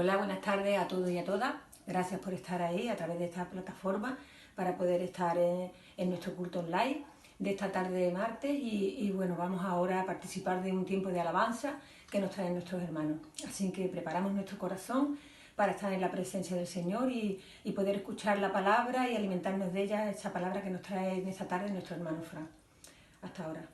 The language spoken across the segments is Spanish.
Hola, buenas tardes a todos y a todas. Gracias por estar ahí a través de esta plataforma para poder estar en nuestro culto online de esta tarde de martes y bueno, vamos ahora a participar de un tiempo de alabanza que nos traen nuestros hermanos. Así que preparamos nuestro corazón para estar en la presencia del Señor y poder escuchar la palabra y alimentarnos de ella, esa palabra que nos trae en esta tarde nuestro hermano Fran. Hasta ahora.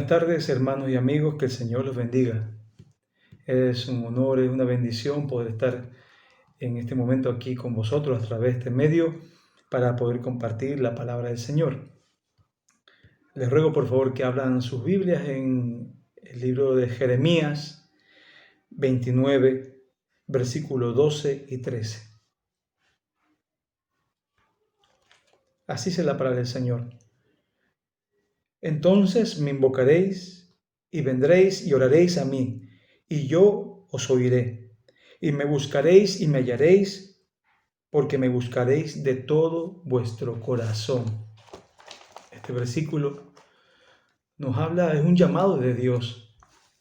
Buenas tardes, hermanos y amigos, que el Señor los bendiga. Es un honor, es una bendición poder estar en este momento aquí con vosotros a través de este medio para poder compartir la palabra del Señor. Les ruego por favor que abran sus Biblias en el libro de Jeremías 29, versículos 12 y 13. Así es la palabra del Señor. Entonces me invocaréis y vendréis y oraréis a mí, y yo os oiré. Y me buscaréis y me hallaréis, porque me buscaréis de todo vuestro corazón. Este versículo nos habla, es un llamado de Dios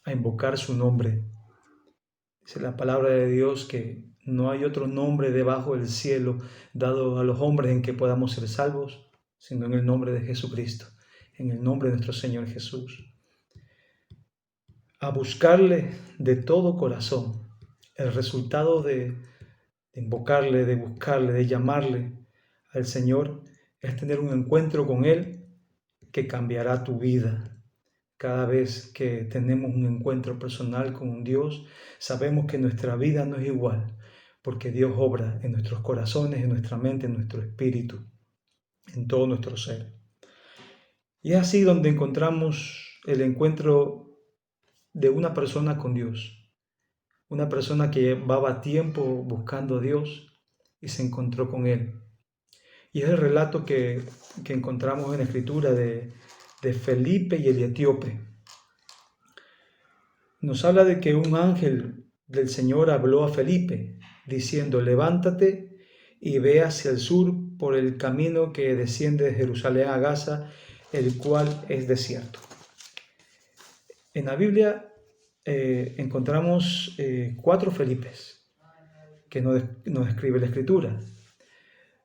a invocar su nombre. Dice la palabra de Dios que no hay otro nombre debajo del cielo dado a los hombres en que podamos ser salvos, sino en el nombre de Jesucristo, en el nombre de nuestro Señor Jesús. A buscarle de todo corazón. El resultado de invocarle, de buscarle, de llamarle al Señor es tener un encuentro con Él que cambiará tu vida. Cada vez que tenemos un encuentro personal con un Dios, sabemos que nuestra vida no es igual, porque Dios obra en nuestros corazones, en nuestra mente, en nuestro espíritu, en todo nuestro ser. Y es así donde encontramos el encuentro de una persona con Dios. Una persona que llevaba tiempo buscando a Dios y se encontró con Él. Y es el relato que encontramos en la Escritura de Felipe y el etíope. Nos habla de que un ángel del Señor habló a Felipe, diciendo: levántate y ve hacia el sur por el camino que desciende de Jerusalén a Gaza, el cual es desierto. En la Biblia encontramos 4 Felipes que nos describe la Escritura.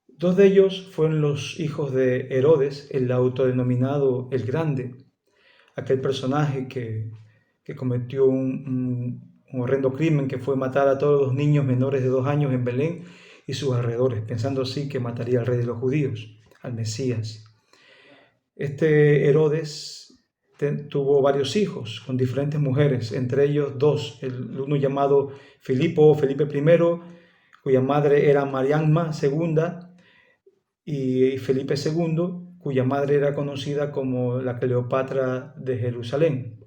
2 de ellos fueron los hijos de Herodes, el autodenominado el Grande, aquel personaje que cometió un horrendo crimen que fue matar a todos los niños menores de 2 años en Belén y sus alrededores, pensando así que mataría al rey de los judíos, al Mesías. Este Herodes tuvo varios hijos con diferentes mujeres, entre ellos 2, uno llamado Felipe I, cuya madre era Mariamna II, y Felipe II, cuya madre era conocida como la Cleopatra de Jerusalén.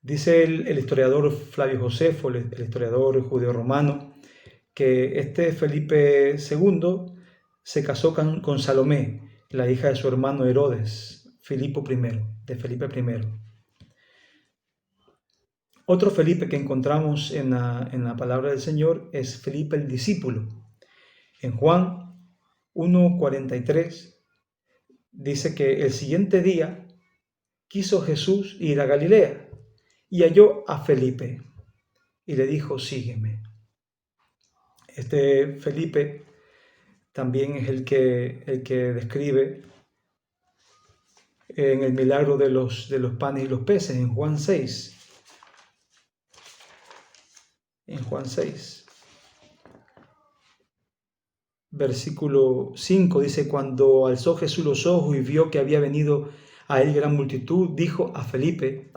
Dice el historiador Flavio Josefo, el historiador judeo-romano, que este Felipe II se casó con Salomé, la hija de su hermano Herodes, de Felipe I. Otro Felipe que encontramos en la palabra del Señor es Felipe el discípulo. En Juan 1:43 dice que el siguiente día quiso Jesús ir a Galilea y halló a Felipe y le dijo: sígueme. Este Felipe también es el que describe en el milagro de los panes y los peces, en Juan 6. En Juan 6, versículo 5, dice: cuando alzó Jesús los ojos y vio que había venido a él gran multitud, dijo a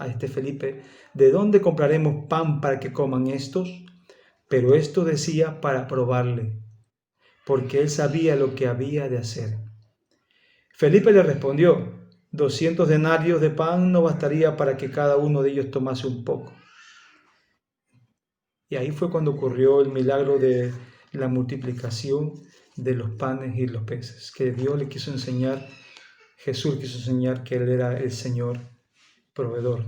este Felipe: ¿de dónde compraremos pan para que coman estos? Pero esto decía para probarle, porque él sabía lo que había de hacer. Felipe le respondió: 200 denarios de pan no bastaría para que cada uno de ellos tomase un poco. Y ahí fue cuando ocurrió el milagro de la multiplicación de los panes y los peces, que Dios le quiso enseñar, Jesús quiso enseñar que Él era el Señor proveedor.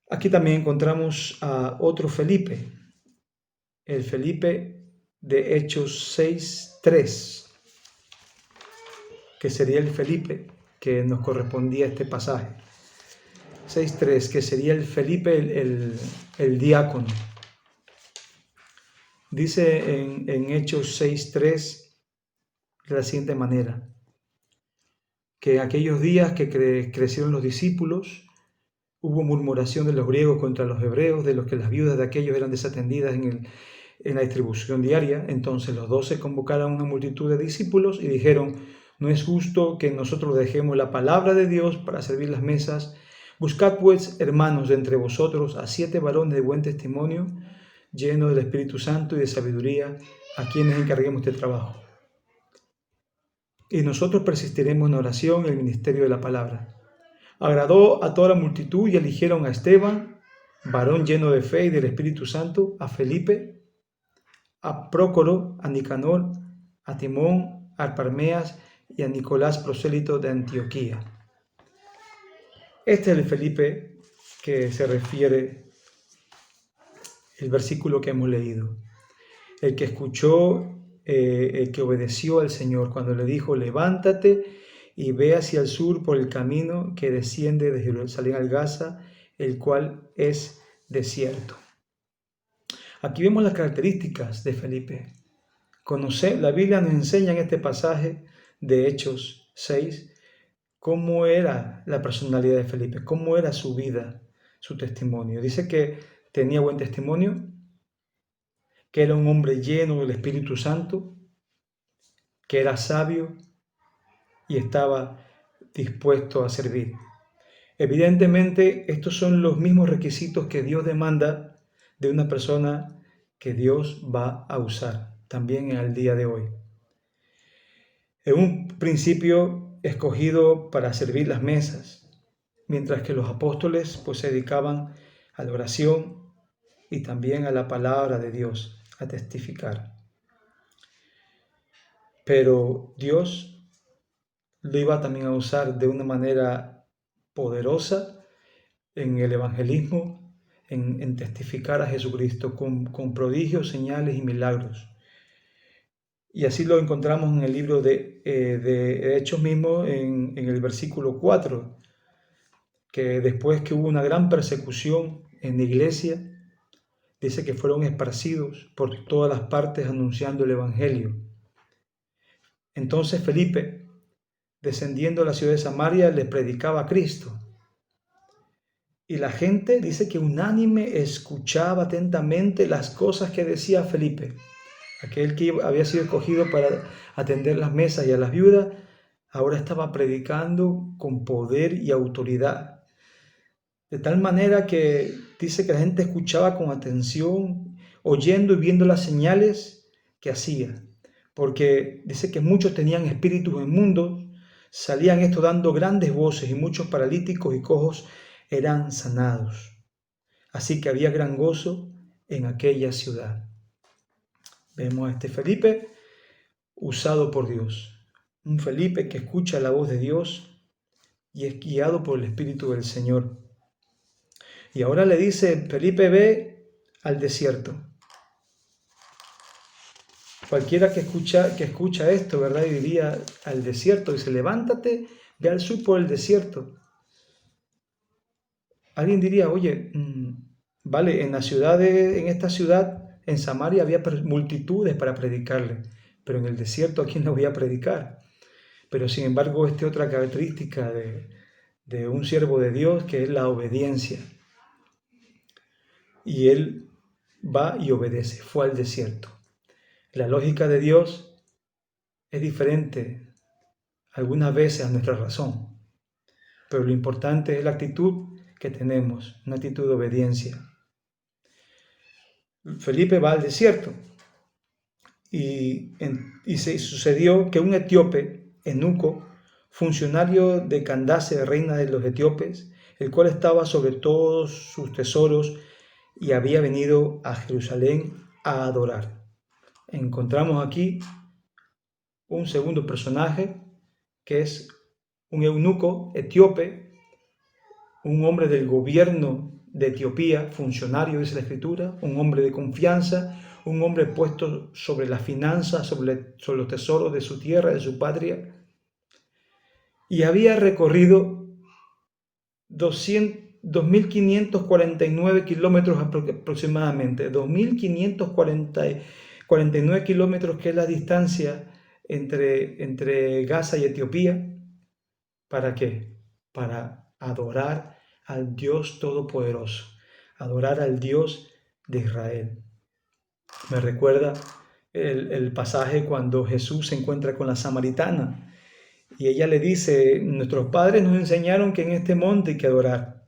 Aquí también encontramos a otro Felipe, el Felipe de Hechos 6:3, que sería el Felipe que nos correspondía a este pasaje. 6:3, que sería el Felipe el diácono. Dice en Hechos 6:3 de la siguiente manera: que en aquellos días que crecieron los discípulos, hubo murmuración de los griegos contra los hebreos, de los que las viudas de aquellos eran desatendidas en la distribución diaria. Entonces los 12 convocaron a una multitud de discípulos y dijeron: No es justo que nosotros dejemos la palabra de Dios para servir las mesas. Buscad pues, hermanos, de entre vosotros a 7 varones de buen testimonio, llenos del Espíritu Santo y de sabiduría, a quienes encarguemos este trabajo. Y nosotros persistiremos en oración y el ministerio de la palabra. Agradó a toda la multitud y eligieron a Esteban, varón lleno de fe y del Espíritu Santo, a Felipe, a Prócoro, a Nicanor, a Timón, a Parmenas y a Nicolás, prosélito de Antioquía. Este es el Felipe que se refiere el versículo que hemos leído. El que escuchó, el que obedeció al Señor cuando le dijo, levántate y ve hacia el sur por el camino que desciende de Jerusalén al Gaza, el cual es desierto. Aquí vemos las características de Felipe. La Biblia nos enseña en este pasaje de Hechos 6 cómo era la personalidad de Felipe, cómo era su vida, su testimonio. Dice que tenía buen testimonio, que era un hombre lleno del Espíritu Santo, que era sabio y estaba dispuesto a servir. Evidentemente, estos son los mismos requisitos que Dios demanda de una persona que Dios va a usar también en el día de hoy. En un principio escogido para servir las mesas, mientras que los apóstoles pues se dedicaban a la oración y también a la palabra de Dios, a testificar. Pero Dios lo iba también a usar de una manera poderosa en el evangelismo, en testificar a Jesucristo con prodigios, señales y milagros. Y así lo encontramos en el libro de Hechos mismo, en el versículo 4, que después que hubo una gran persecución en la iglesia, dice que fueron esparcidos por todas las partes anunciando el evangelio. Entonces Felipe, descendiendo a la ciudad de Samaria, le predicaba a Cristo. Y la gente dice que unánime escuchaba atentamente las cosas que decía Felipe. Aquel que había sido escogido para atender las mesas y a las viudas, ahora estaba predicando con poder y autoridad. De tal manera que dice que la gente escuchaba con atención, oyendo y viendo las señales que hacía. Porque dice que muchos tenían espíritus inmundos, salían esto dando grandes voces y muchos paralíticos y cojos eran sanados. Así que había gran gozo en aquella ciudad. Vemos a este Felipe usado por Dios. Un Felipe que escucha la voz de Dios y es guiado por el Espíritu del Señor. Y ahora le dice, Felipe, ve al desierto. Cualquiera que escucha esto, ¿verdad? Y diría al desierto, dice, levántate, ve al sur por el desierto. Alguien diría, oye, vale, en esta ciudad, en Samaria había multitudes para predicarle, pero en el desierto, ¿a quién le voy a predicar? Pero sin embargo, esta es otra característica de un siervo de Dios, que es la obediencia. Y él va y obedece, fue al desierto. La lógica de Dios es diferente algunas veces a nuestra razón, pero lo importante es la actitud que tenemos, una actitud de obediencia. Felipe va al desierto y se sucedió que un etíope, eunuco, funcionario de Candace, reina de los etíopes, el cual estaba sobre todos sus tesoros y había venido a Jerusalén a adorar. Encontramos aquí un segundo personaje que es un eunuco etíope, un hombre del gobierno de Etiopía, funcionario, dice la Escritura, un hombre de confianza, un hombre puesto sobre las finanzas, sobre los tesoros de su tierra, de su patria, y había recorrido 2.549 kilómetros aproximadamente, 2.549 kilómetros, que es la distancia entre Gaza y Etiopía. ¿Para qué? Para adorar al Dios Todopoderoso, adorar al Dios de Israel. Me recuerda el pasaje cuando Jesús se encuentra con la samaritana Y ella le dice, nuestros padres nos enseñaron que en este monte hay que adorar.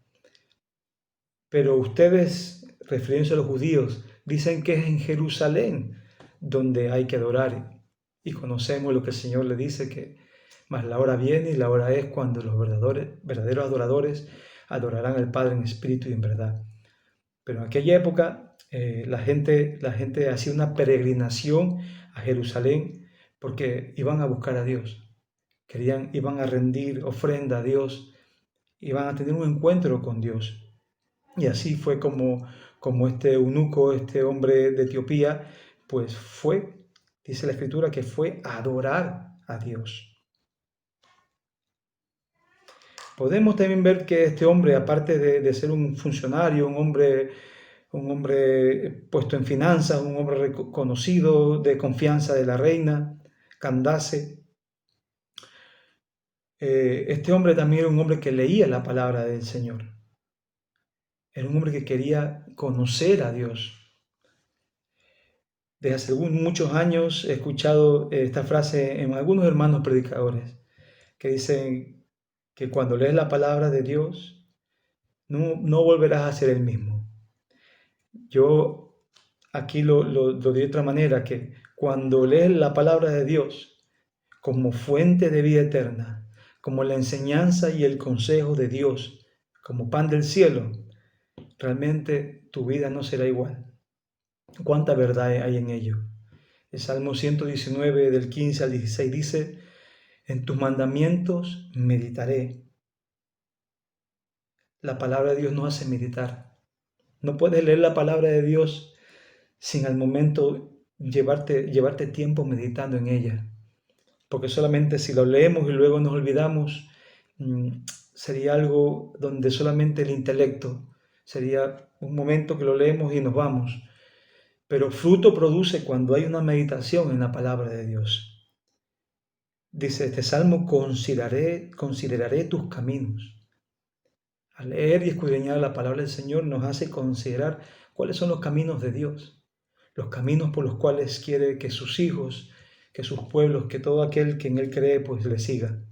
Pero ustedes, refiriéndose a los judíos, dicen que es en Jerusalén donde hay que adorar. Y conocemos lo que el Señor le dice, que más la hora viene y la hora es cuando los verdaderos adoradores adorarán al Padre en espíritu y en verdad. Pero en aquella época la gente hacía una peregrinación a Jerusalén porque iban a buscar a Dios. Iban a rendir ofrenda a Dios, iban a tener un encuentro con Dios. Y así fue como este eunuco, este hombre de Etiopía, pues dice la Escritura, que fue a adorar a Dios. Podemos también ver que este hombre, aparte de ser un funcionario, un hombre puesto en finanzas, un hombre conocido, de confianza de la reina, Candace, este hombre también era un hombre que leía la palabra del Señor. Era un hombre que quería conocer a Dios. Desde hace muchos años he escuchado esta frase en algunos hermanos predicadores que dicen que cuando lees la palabra de Dios no volverás a ser el mismo. Yo aquí lo digo de otra manera, que cuando lees la palabra de Dios como fuente de vida eterna, como la enseñanza y el consejo de Dios, como pan del cielo, realmente tu vida no será igual. ¿Cuánta verdad hay en ello? El Salmo 119 del 15 al 16 dice, en tus mandamientos meditaré. La palabra de Dios nos hace meditar. No puedes leer la palabra de Dios sin al momento llevarte tiempo meditando en ella. Porque solamente si lo leemos y luego nos olvidamos, sería algo donde solamente el intelecto, sería un momento que lo leemos y nos vamos. Pero fruto produce cuando hay una meditación en la palabra de Dios. Dice este salmo, consideraré tus caminos. Al leer y escudriñar la palabra del Señor nos hace considerar cuáles son los caminos de Dios, los caminos por los cuales quiere que sus hijos, que sus pueblos, que todo aquel que en Él cree, pues le siga.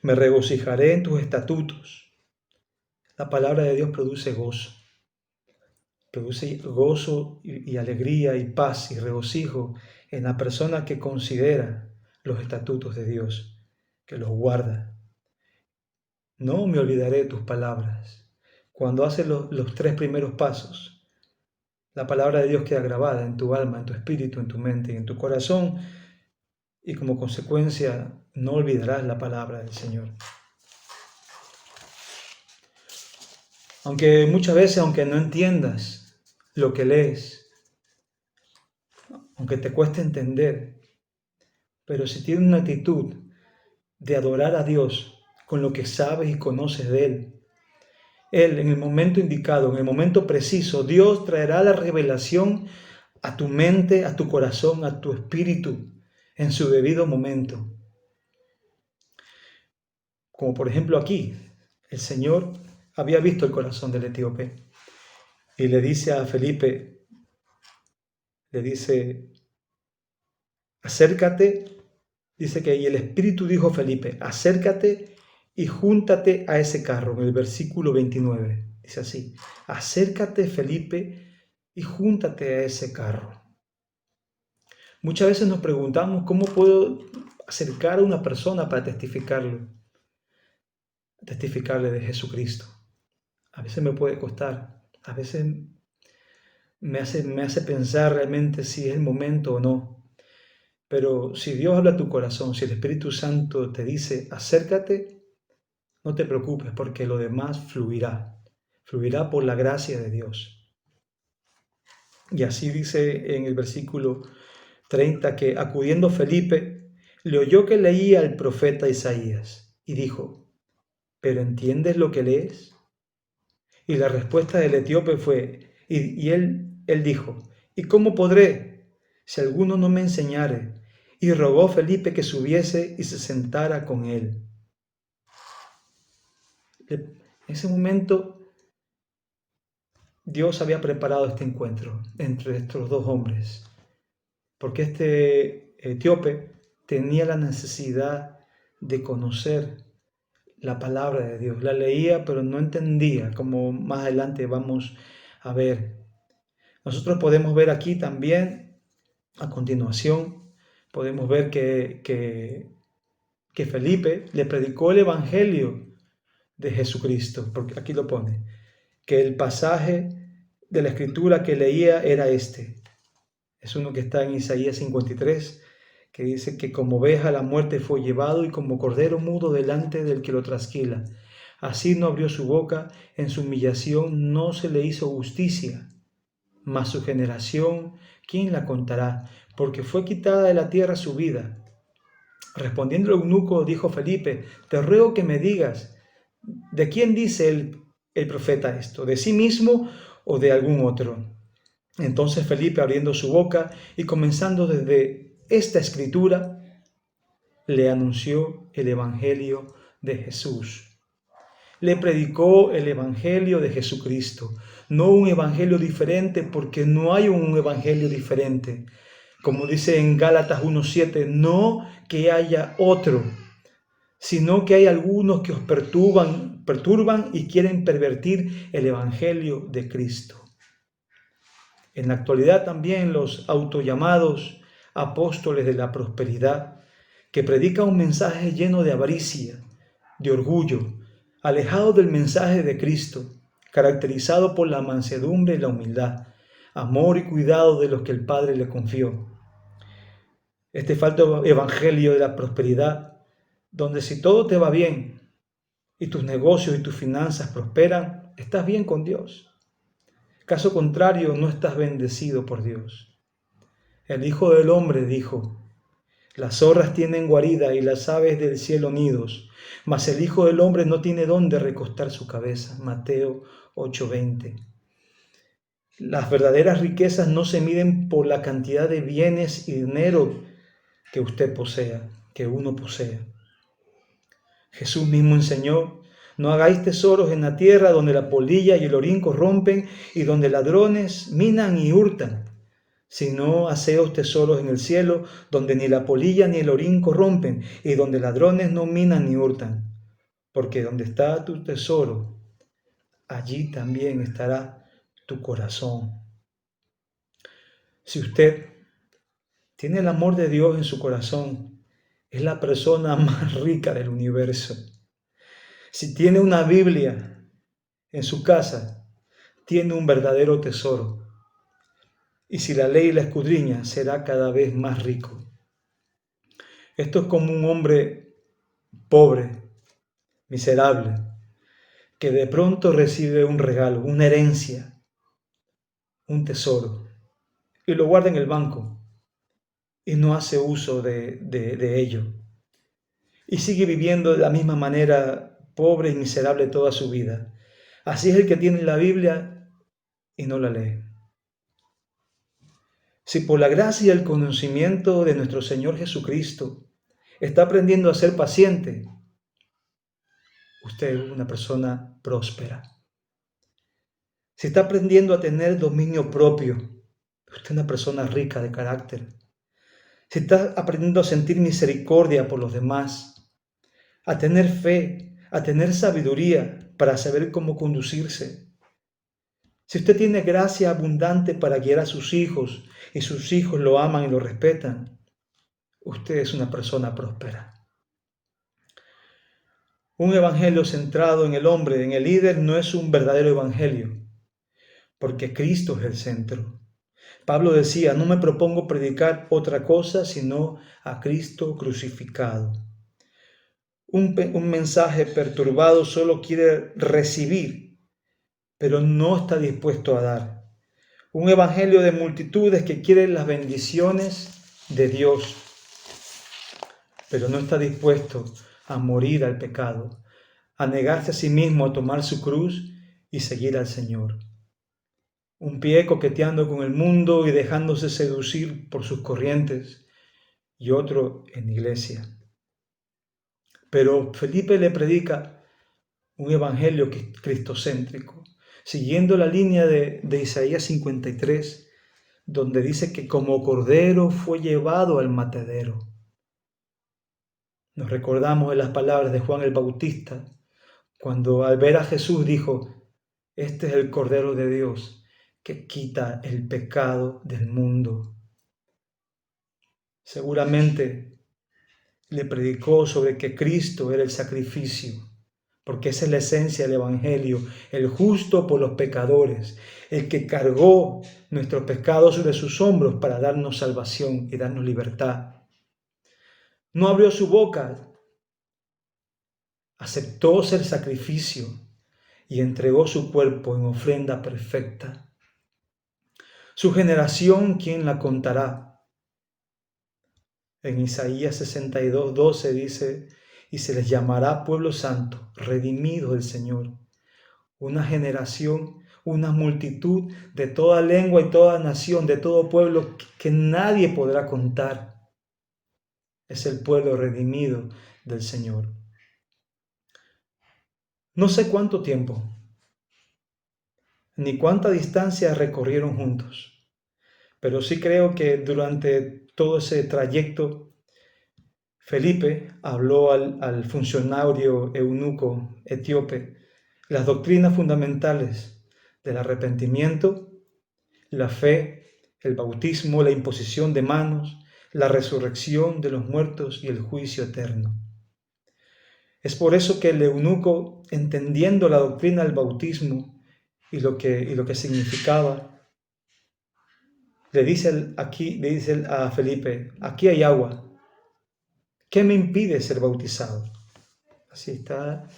Me regocijaré en tus estatutos. La palabra de Dios produce gozo y alegría y paz y regocijo en la persona que considera los estatutos de Dios, que los guarda. No me olvidaré de tus palabras. Cuando haces los 3 primeros pasos, la palabra de Dios queda grabada en tu alma, en tu espíritu, en tu mente y en tu corazón, y como consecuencia no olvidarás la palabra del Señor. Aunque muchas veces, aunque no entiendas lo que lees, aunque te cueste entender, pero si tienes una actitud de adorar a Dios con lo que sabes y conoces de Él, en el momento indicado, en el momento preciso, Dios traerá la revelación a tu mente, a tu corazón, a tu espíritu, en su debido momento. Como por ejemplo aquí, el Señor había visto el corazón del etíope y le dice a Felipe, le dice, acércate, dice que y el Espíritu dijo a Felipe, acércate y júntate a ese carro, en el versículo 29, dice así, acércate Felipe y júntate a ese carro. Muchas veces nos preguntamos, ¿cómo puedo acercar a una persona para testificarle de Jesucristo? A veces me puede costar, a veces me hace pensar realmente si es el momento o no. Pero si Dios habla a tu corazón, si el Espíritu Santo te dice, acércate, no te preocupes porque lo demás fluirá por la gracia de Dios. Y así dice en el versículo 30 que acudiendo Felipe, le oyó que leía el profeta Isaías y dijo, ¿pero entiendes lo que lees? Y la respuesta del etíope fue, y él dijo, ¿y cómo podré si alguno no me enseñare? Y rogó Felipe que subiese y se sentara con él. En ese momento Dios había preparado este encuentro entre estos dos hombres, porque este etíope tenía la necesidad de conocer la palabra de Dios. La leía, pero no entendía, como más adelante vamos a ver. Nosotros podemos ver aquí también, a continuación, podemos ver que Felipe le predicó el Evangelio de Jesucristo, porque aquí lo pone, que el pasaje de la Escritura que leía era este. Es uno que está en Isaías 53, que dice que como oveja a la muerte fue llevado y como cordero mudo delante del que lo trasquila. Así no abrió su boca, en su humillación no se le hizo justicia. Mas su generación, ¿quién la contará? Porque fue quitada de la tierra su vida. Respondiendo el eunuco, dijo Felipe, te ruego que me digas, ¿de quién dice el profeta esto? ¿De sí mismo o de algún otro? Entonces Felipe, abriendo su boca y comenzando desde esta escritura, le anunció el Evangelio de Jesús. Le predicó el Evangelio de Jesucristo, no un Evangelio diferente, porque no hay un Evangelio diferente. Como dice en Gálatas 1:7, no que haya otro, sino que hay algunos que os perturban y quieren pervertir el Evangelio de Cristo. En la actualidad también los autollamados apóstoles de la prosperidad, que predican un mensaje lleno de avaricia, de orgullo, alejado del mensaje de Cristo, caracterizado por la mansedumbre y la humildad, amor y cuidado de los que el Padre le confió. Este falso evangelio de la prosperidad, donde si todo te va bien y tus negocios y tus finanzas prosperan, estás bien con Dios. Caso contrario, no estás bendecido por Dios. El Hijo del Hombre dijo, las zorras tienen guarida y las aves del cielo nidos, mas el Hijo del Hombre no tiene dónde recostar su cabeza. Mateo 8:20. Las verdaderas riquezas no se miden por la cantidad de bienes y dinero que usted posea, que uno posea. Jesús mismo enseñó, no hagáis tesoros en la tierra donde la polilla y el orín corrompen y donde ladrones minan y hurtan, sino haceos tesoros en el cielo donde ni la polilla ni el orín corrompen y donde ladrones no minan ni hurtan. Porque donde está tu tesoro, allí también estará tu corazón. Si usted tiene el amor de Dios en su corazón, es la persona más rica del universo. Si tiene una Biblia en su casa, tiene un verdadero tesoro. Y si la ley la escudriña, será cada vez más rico. Esto es como un hombre pobre, miserable, que de pronto recibe un regalo, una herencia, un tesoro, y lo guarda en el banco y no hace uso de ello. Y sigue viviendo de la misma manera, pobre y miserable toda su vida. Así es el que tiene la Biblia y no la lee. Si por la gracia y el conocimiento de nuestro Señor Jesucristo está aprendiendo a ser paciente, usted es una persona próspera. Si está aprendiendo a tener dominio propio, usted es una persona rica de carácter. Si está aprendiendo a sentir misericordia por los demás, a tener fe, a tener sabiduría para saber cómo conducirse. Si usted tiene gracia abundante para guiar a sus hijos y sus hijos lo aman y lo respetan, usted es una persona próspera. Un evangelio centrado en el hombre, en el líder, no es un verdadero evangelio, porque Cristo es el centro. Pablo decía, no me propongo predicar otra cosa sino a Cristo crucificado. Un mensaje perturbado solo quiere recibir, pero no está dispuesto a dar. Un evangelio de multitudes que quiere las bendiciones de Dios, pero no está dispuesto a morir al pecado, a negarse a sí mismo, a tomar su cruz y seguir al Señor. Un pie coqueteando con el mundo y dejándose seducir por sus corrientes, y otro en iglesia. Pero Felipe le predica un evangelio cristocéntrico, siguiendo la línea de Isaías 53, donde dice que como cordero fue llevado al matadero. Nos recordamos de las palabras de Juan el Bautista, cuando al ver a Jesús dijo: este es el Cordero de Dios que quita el pecado del mundo. Seguramente le predicó sobre que Cristo era el sacrificio, porque esa es la esencia del Evangelio, el justo por los pecadores, el que cargó nuestros pecados sobre sus hombros para darnos salvación y darnos libertad. No abrió su boca, aceptó ser sacrificio y entregó su cuerpo en ofrenda perfecta. Su generación, ¿quién la contará? En Isaías 62:12 dice: y se les llamará pueblo santo, redimido del Señor. Una generación, una multitud de toda lengua y toda nación, de todo pueblo que nadie podrá contar. Es el pueblo redimido del Señor. No sé cuánto tiempo, ni cuánta distancia recorrieron juntos, pero sí creo que durante todo ese trayecto, Felipe habló al funcionario eunuco etíope las doctrinas fundamentales del arrepentimiento, la fe, el bautismo, la imposición de manos, la resurrección de los muertos y el juicio eterno. Es por eso que el eunuco, entendiendo la doctrina del bautismo y lo que significaba, le dice a Felipe: aquí hay agua, ¿qué me impide ser bautizado? Así está,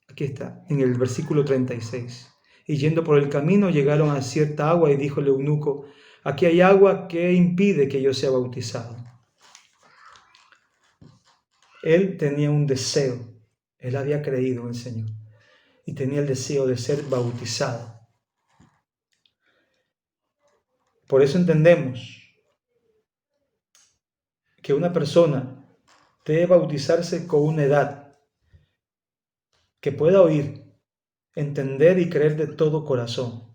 aquí está, en el versículo 36. Y yendo por el camino llegaron a cierta agua y dijo el eunuco: aquí hay agua, ¿qué impide que yo sea bautizado? Él tenía un deseo, él había creído en el Señor y tenía el deseo de ser bautizado. Por eso entendemos que una persona debe bautizarse con una edad que pueda oír, entender y creer de todo corazón.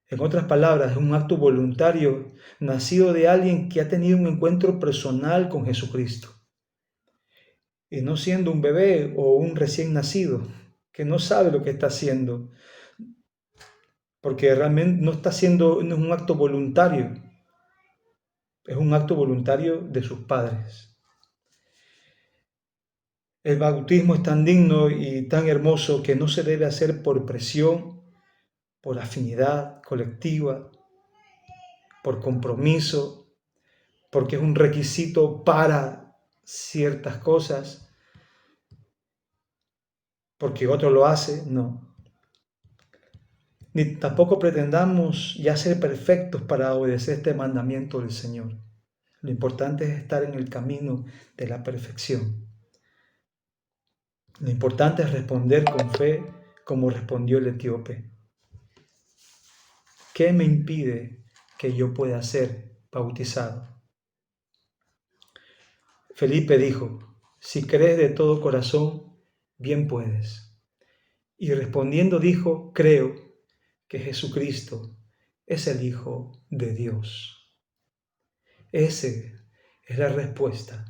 En otras palabras, es un acto voluntario nacido de alguien que ha tenido un encuentro personal con Jesucristo. Y no siendo un bebé o un recién nacido que no sabe lo que está haciendo, porque realmente no es un acto voluntario, es un acto voluntario de sus padres. El bautismo es tan digno y tan hermoso que no se debe hacer por presión, por afinidad colectiva, por compromiso, porque es un requisito para ciertas cosas, porque otro lo hace, no. Ni tampoco pretendamos ya ser perfectos para obedecer este mandamiento del Señor. Lo importante es estar en el camino de la perfección. Lo importante es responder con fe como respondió el etíope. ¿Qué me impide que yo pueda ser bautizado? Felipe dijo: si crees de todo corazón, bien puedes. Y respondiendo dijo: creo que Jesucristo es el Hijo de Dios. Esa es la respuesta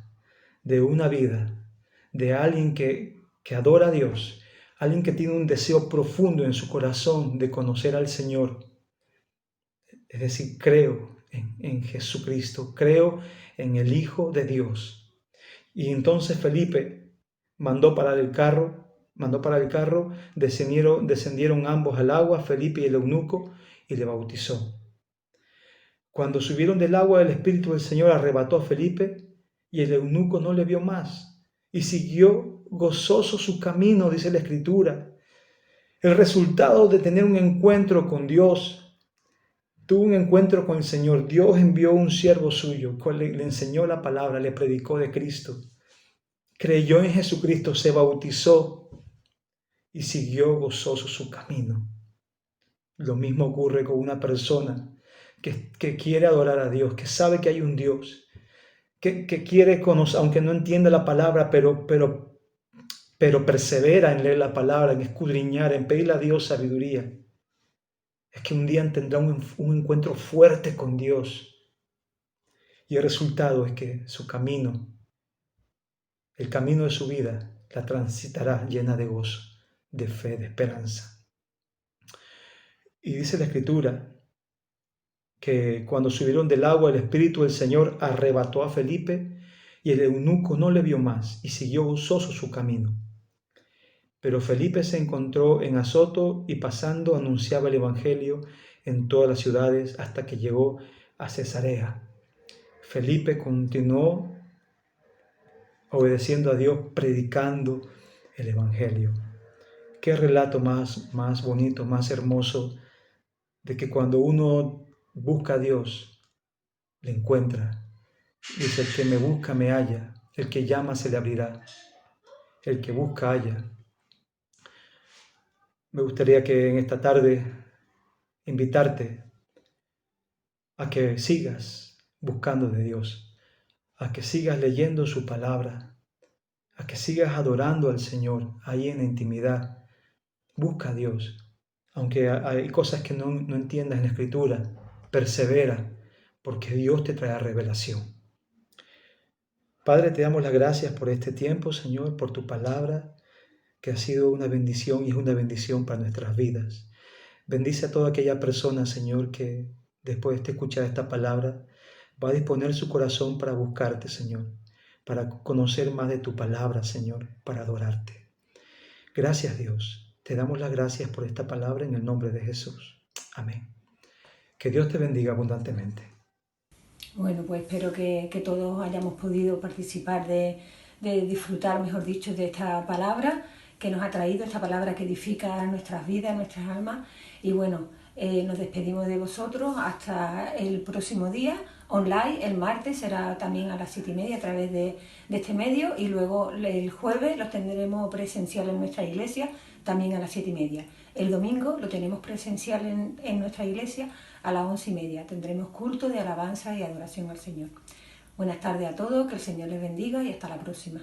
de una vida, de alguien que adora a Dios, alguien que tiene un deseo profundo en su corazón de conocer al Señor. Es decir, creo en Jesucristo, creo en el Hijo de Dios. Y entonces Felipe mandó parar el carro, descendieron ambos al agua, Felipe y el eunuco, y le bautizó. Cuando subieron del agua, el Espíritu del Señor arrebató a Felipe y el eunuco no le vio más y siguió gozoso su camino, dice la Escritura. El resultado de tener un encuentro con Dios, tuvo un encuentro con el Señor. Dios envió un siervo suyo, cual le enseñó la palabra, le predicó de Cristo. Creyó en Jesucristo, se bautizó y siguió gozoso su camino. Lo mismo ocurre con una persona que quiere adorar a Dios, que sabe que hay un Dios, que quiere conocer, aunque no entiende la palabra, pero persevera en leer la palabra, en escudriñar, en pedirle a Dios sabiduría. Es que un día tendrá un encuentro fuerte con Dios. Y el resultado es que su camino el camino de su vida la transitará llena de gozo, de fe, de esperanza. Y dice la Escritura que cuando subieron del agua, el Espíritu del Señor arrebató a Felipe y el eunuco no le vio más y siguió gozoso su camino. Pero Felipe se encontró en Azoto y pasando anunciaba el Evangelio en todas las ciudades hasta que llegó a Cesarea. Felipe continuó obedeciendo a Dios, predicando el Evangelio. Qué relato más bonito, más hermoso, de que cuando uno busca a Dios, le encuentra. Dice, el que me busca me halla, el que llama se le abrirá, el que busca halla. Me gustaría que en esta tarde invitarte a que sigas buscando de Dios, a que sigas leyendo su palabra, a que sigas adorando al Señor ahí en la intimidad. Busca a Dios, aunque hay cosas que no entiendas en la Escritura, persevera, porque Dios te traerá revelación. Padre, te damos las gracias por este tiempo, Señor, por tu palabra, que ha sido una bendición y es una bendición para nuestras vidas. Bendice a toda aquella persona, Señor, que después de escuchar esta palabra va a disponer su corazón para buscarte, Señor, para conocer más de tu palabra, Señor, para adorarte. Gracias, Dios. Te damos las gracias por esta palabra en el nombre de Jesús. Amén. Que Dios te bendiga abundantemente. Bueno, pues espero que todos hayamos podido participar de disfrutar, mejor dicho, de esta palabra que nos ha traído, esta palabra que edifica nuestras vidas, nuestras almas. Y bueno, nos despedimos de vosotros hasta el próximo día, online, el martes será también a las 7:30 a través de este medio y luego el jueves los tendremos presencial en nuestra iglesia también a las 7:30. El domingo lo tenemos presencial en nuestra iglesia a las 11:30. Tendremos culto de alabanza y adoración al Señor. Buenas tardes a todos, que el Señor les bendiga y hasta la próxima.